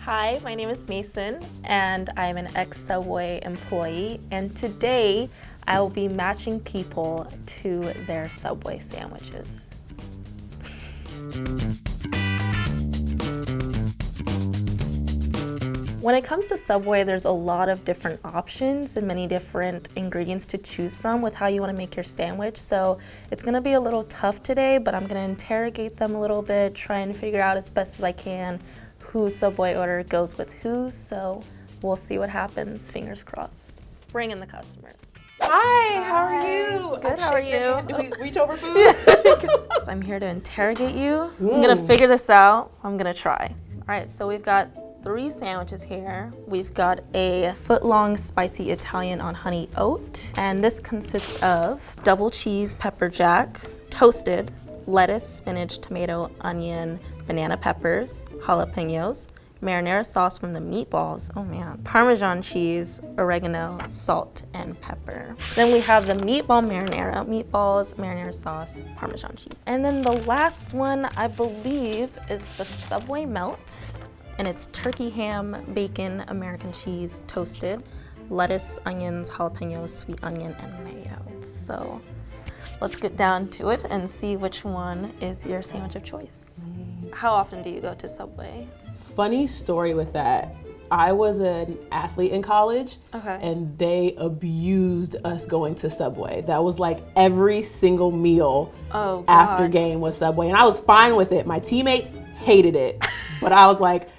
Hi, my name is Mason, and I'm an ex-Subway employee, and today I will be matching people to their Subway sandwiches. When it comes to Subway, there's a lot of different options and many different ingredients to choose from with how you want to make your sandwich. So it's going to be a little tough today, but I'm going to interrogate them a little bit, try and figure out as best as I can whose Subway order goes with who. So we'll see what happens, fingers crossed. Bring in the customers. Hi, how are you? Good, how are you? Do we reach over food? So I'm here to interrogate you. I'm going to figure this out. I'm going to try. All right, so we've got 3 sandwiches here. We've got a foot-long spicy Italian on honey oat, and this consists of double cheese pepper jack, toasted, lettuce, spinach, tomato, onion, banana peppers, jalapenos, marinara sauce from the meatballs, oh man, Parmesan cheese, oregano, salt, and pepper. Then we have the meatball marinara, meatballs, marinara sauce, Parmesan cheese. And then the last one, I believe, is the Subway melt. And it's turkey ham, bacon, American cheese, toasted, lettuce, onions, jalapenos, sweet onion, and mayo. So let's get down to it and see which one is your sandwich of choice. How often do you go to Subway? Funny story with that. I was an athlete in college, and they abused us going to Subway. That was like every single meal after game was Subway, and I was fine with it. My teammates hated it, but I was like,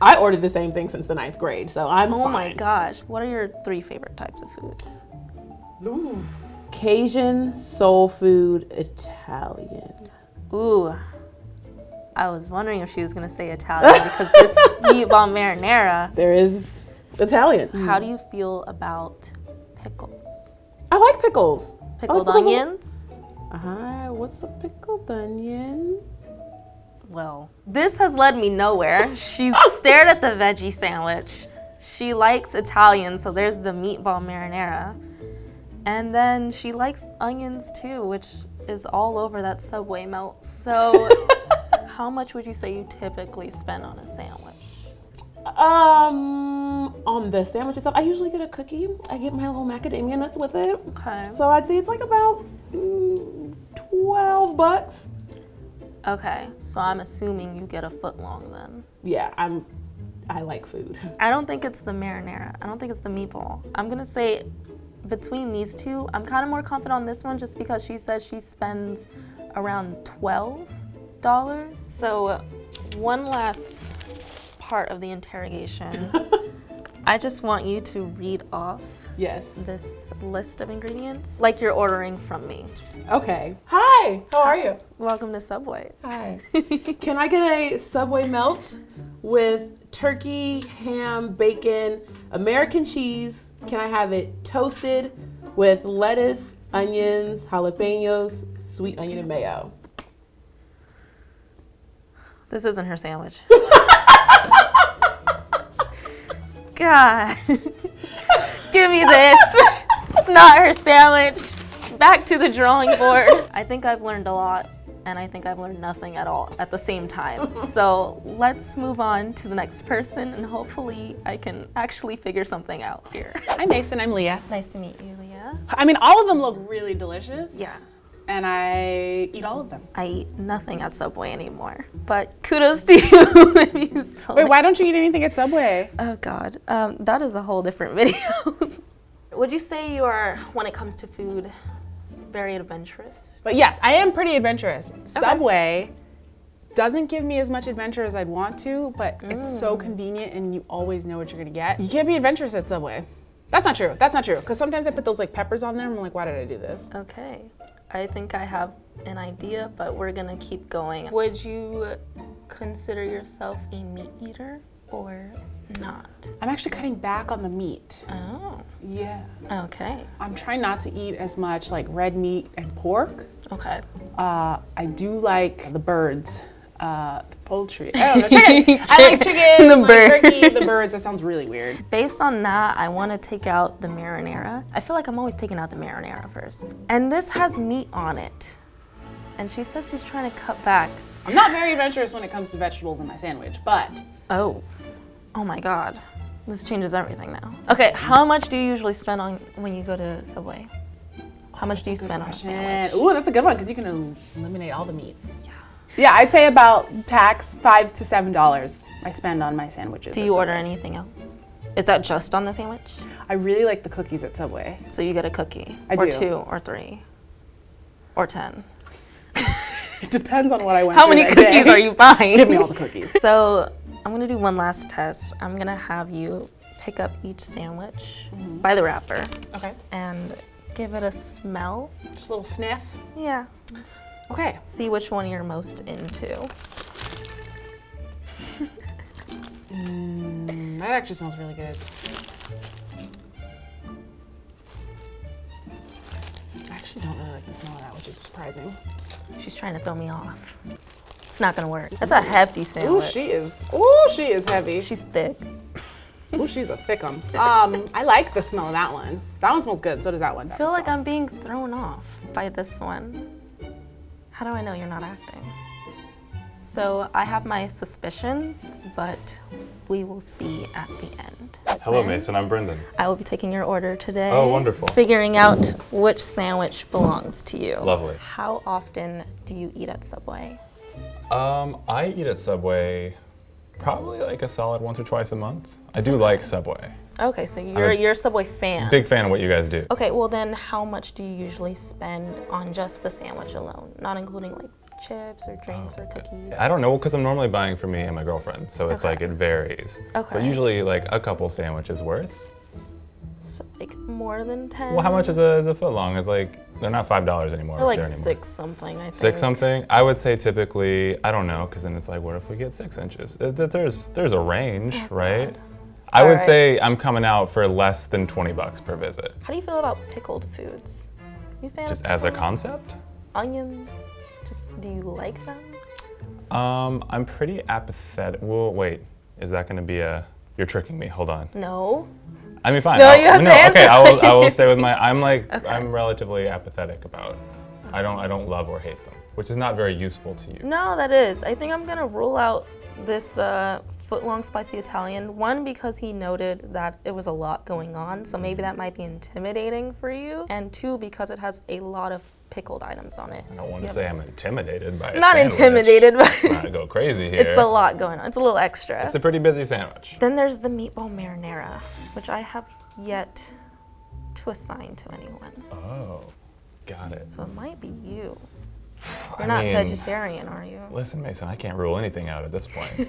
I ordered the same thing since the 9th grade, so I'm fine. Oh my gosh. What are your 3 favorite types of foods? Ooh. Cajun, soul food, Italian. Ooh. I was wondering if she was gonna say Italian because this meatball marinara. There is Italian. How do you feel about pickles? I like pickles. Pickled onions? What's a pickled onion? Well, this has led me nowhere. She stared at the veggie sandwich. She likes Italian, so there's the meatball marinara. And then she likes onions too, which is all over that Subway melt. So how much would you say you typically spend on a sandwich? On the sandwich itself, I usually get a cookie. I get my little macadamia nuts with it. Okay. So I'd say it's like about $12. Okay, so I'm assuming you get a foot long then. Yeah, I like food. I don't think it's the marinara. I don't think it's the meatball. I'm gonna say between these two, I'm kind of more confident on this one just because she says she spends around $12. So one last part of the interrogation. I just want you to read off this list of ingredients like you're ordering from me. Okay. Hi, how are you? Welcome to Subway. Hi. Can I get a Subway melt with turkey, ham, bacon, American cheese? Can I have it toasted with lettuce, onions, jalapenos, sweet onion, and mayo? This isn't her sandwich. God. Give me this. It's not her sandwich. Back to the drawing board. I think I've learned a lot, and I think I've learned nothing at all at the same time. So let's move on to the next person, and hopefully I can actually figure something out here. Hi Mason, I'm Leah. Nice to meet you, Leah. I mean, all of them look really delicious. Yeah. And I eat all of them. I eat nothing at Subway anymore, but kudos to you if you still Wait, why don't you eat anything at Subway? Oh God, that is a whole different video. Would you say you are, when it comes to food, very adventurous? But yes, I am pretty adventurous. Subway doesn't give me as much adventure as I'd want to, but it's so convenient and you always know what you're gonna get. You can't be adventurous at Subway. That's not true, because sometimes I put those like peppers on there and I'm like, why did I do this? Okay, I think I have an idea, but we're gonna keep going. Would you consider yourself a meat eater or not? I'm actually cutting back on the meat. Oh. Yeah. Okay. I'm trying not to eat as much like red meat and pork. Okay. I do like the birds. The poultry. I don't know, chicken. I like chicken, The like bird. turkey, the birds. That sounds really weird. Based on that, I want to take out the marinara. I feel like I'm always taking out the marinara first. And this has meat on it. And she says she's trying to cut back. I'm not very adventurous when it comes to vegetables in my sandwich, but Oh. Oh my God. This changes everything now. Okay, how much do you usually spend on when you go to Subway? How much do you spend on a sandwich? Ooh, that's a good one because you can eliminate all the meats. Yeah, I'd say about tax $5 to $7 I spend on my sandwiches. Do you order anything else? Is that just on the sandwich? I really like the cookies at Subway. So you get a cookie, I or do. 2, or 3, or 10. It depends on what I went How through many that cookies day. are you buying? Give me all the cookies. So I'm gonna do one last test. I'm gonna have you pick up each sandwich by the wrapper. Okay. And give it a smell. Just a little sniff. Yeah. Okay. See which one you're most into. That actually smells really good. I actually don't really like the smell of that, which is surprising. She's trying to throw me off. It's not gonna work. That's a hefty Ooh, sandwich. she is heavy. She's thick. Ooh, she's a thick one. I like the smell of that one. That one smells good, so does that one. I feel like I'm being thrown off by this one. How do I know you're not acting? So I have my suspicions, but we will see at the end. Hello, Mason. I'm Brendan. I will be taking your order today. Oh, wonderful. Figuring out which sandwich belongs to you. Lovely. How often do you eat at Subway? I eat at Subway probably like a solid once or twice a month. I do like Subway. Okay, so you're a Subway fan. Big fan of what you guys do. Okay, well then how much do you usually spend on just the sandwich alone? Not including like chips or drinks or cookies? I don't know, because I'm normally buying for me and my girlfriend, so it's like it varies. Okay. But usually like a couple sandwiches worth. So like more than 10? Well, how much is a foot long? It's like, they're not $5 anymore. Or like there anymore. 6 something, I think. 6 something? I would say typically, I don't know, because then it's like, what if we get 6 inches? There's a range, right? God. I would Alright. say I'm coming out for less than $20 per visit. How do you feel about pickled foods? You fan Just of as a pickles? concept? Onions? Just, do you like them? I'm pretty apathetic. Well, wait, is that gonna be you're tricking me, hold on. No. I mean, fine. No, you have to okay, answer. I will stay with I'm relatively apathetic about, I don't love or hate them, which is not very useful to you. No, that is. I think I'm gonna rule out this foot-long spicy Italian. One, because he noted that it was a lot going on, so maybe that might be intimidating for you. And 2, because it has a lot of pickled items on it. I don't want to say I'm intimidated by it. Not intimidated, but Let's not go crazy here. it's a lot going on. It's a little extra. It's a pretty busy sandwich. Then there's the meatball marinara, which I have yet to assign to anyone. Oh, got it. So it might be you. I You're not mean, vegetarian, are you? Listen, Mason, I can't rule anything out at this point.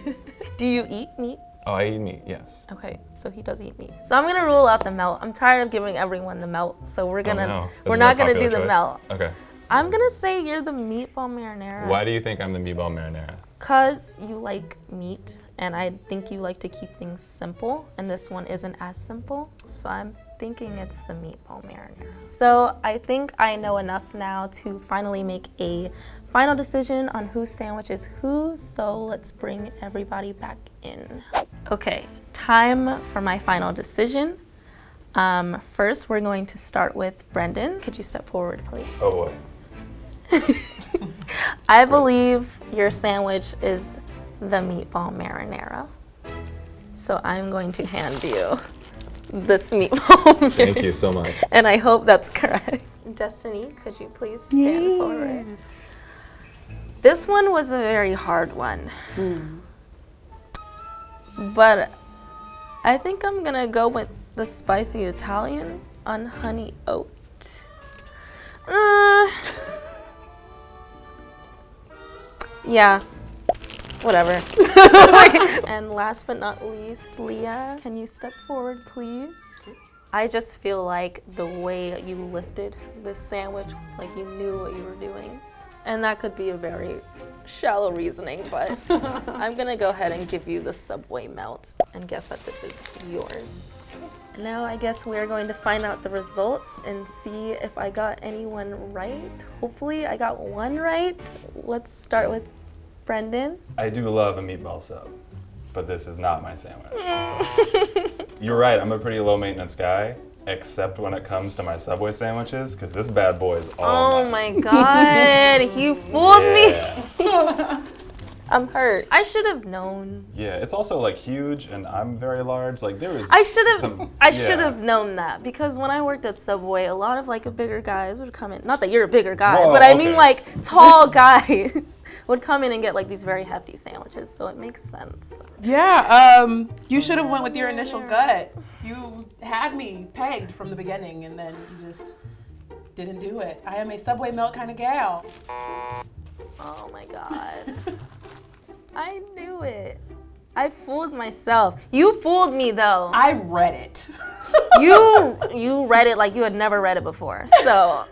Do you eat meat? Oh, I eat meat, yes. Okay, so he does eat meat. So I'm gonna rule out the melt. I'm tired of giving everyone the melt, so we're Oh, no. we're Is it not a gonna do popular the choice? melt. Okay. I'm gonna say you're the meatball marinara. Why do you think I'm the meatball marinara? Because you like meat, and I think you like to keep things simple, and this one isn't as simple, so I'm thinking it's the meatball marinara. So I think I know enough now to finally make a final decision on whose sandwich is whose, so let's bring everybody back in. Okay, time for my final decision. First, we're going to start with Brendan. Could you step forward, please? Oh, boy. I believe your sandwich is the meatball marinara. So I'm going to hand you this meatball marinara. Thank you so much. And I hope that's correct. Destinee, could you please stand forward? This one was a very hard one. But I think I'm gonna go with the spicy Italian on honey oat. Yeah, whatever. And last but not least, Leah, can you step forward, please? I just feel like the way you lifted this sandwich, like you knew what you were doing. And that could be a very shallow reasoning, but I'm gonna go ahead and give you the Subway melt and guess that this is yours. Now I guess we're going to find out the results and see if I got anyone right. Hopefully I got one right. Let's start with Brendan. I do love a meatball sub, but this is not my sandwich. You're right, I'm a pretty low maintenance guy, except when it comes to my Subway sandwiches, because this bad boy is all Oh my God, you fooled me. I'm hurt. I should have known. Yeah, it's also like huge, and I'm very large. Like there was. I should have known that, because when I worked at Subway, a lot of like bigger guys would come in. Not that you're a bigger guy, Whoa, but I okay. mean like tall guys would come in and get like these very hefty sandwiches. So it makes sense. Yeah. You should have went with your initial gut. You had me pegged from the beginning, and then you just didn't do it. I am a Subway milk kind of gal. Oh my God. I knew it. I fooled myself. You fooled me though. I read it. You read it like you had never read it before. So,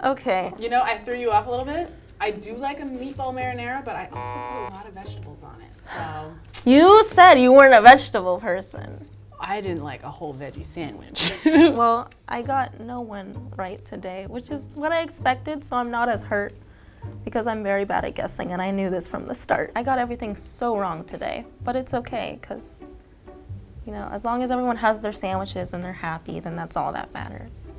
okay. You know, I threw you off a little bit. I do like a meatball marinara, but I also put a lot of vegetables on it. So You said you weren't a vegetable person. I didn't like a whole veggie sandwich. Well, I got no one right today, which is what I expected, so I'm not as hurt, because I'm very bad at guessing, and I knew this from the start. I got everything so wrong today, but it's okay, because, you know, as long as everyone has their sandwiches and they're happy, then that's all that matters.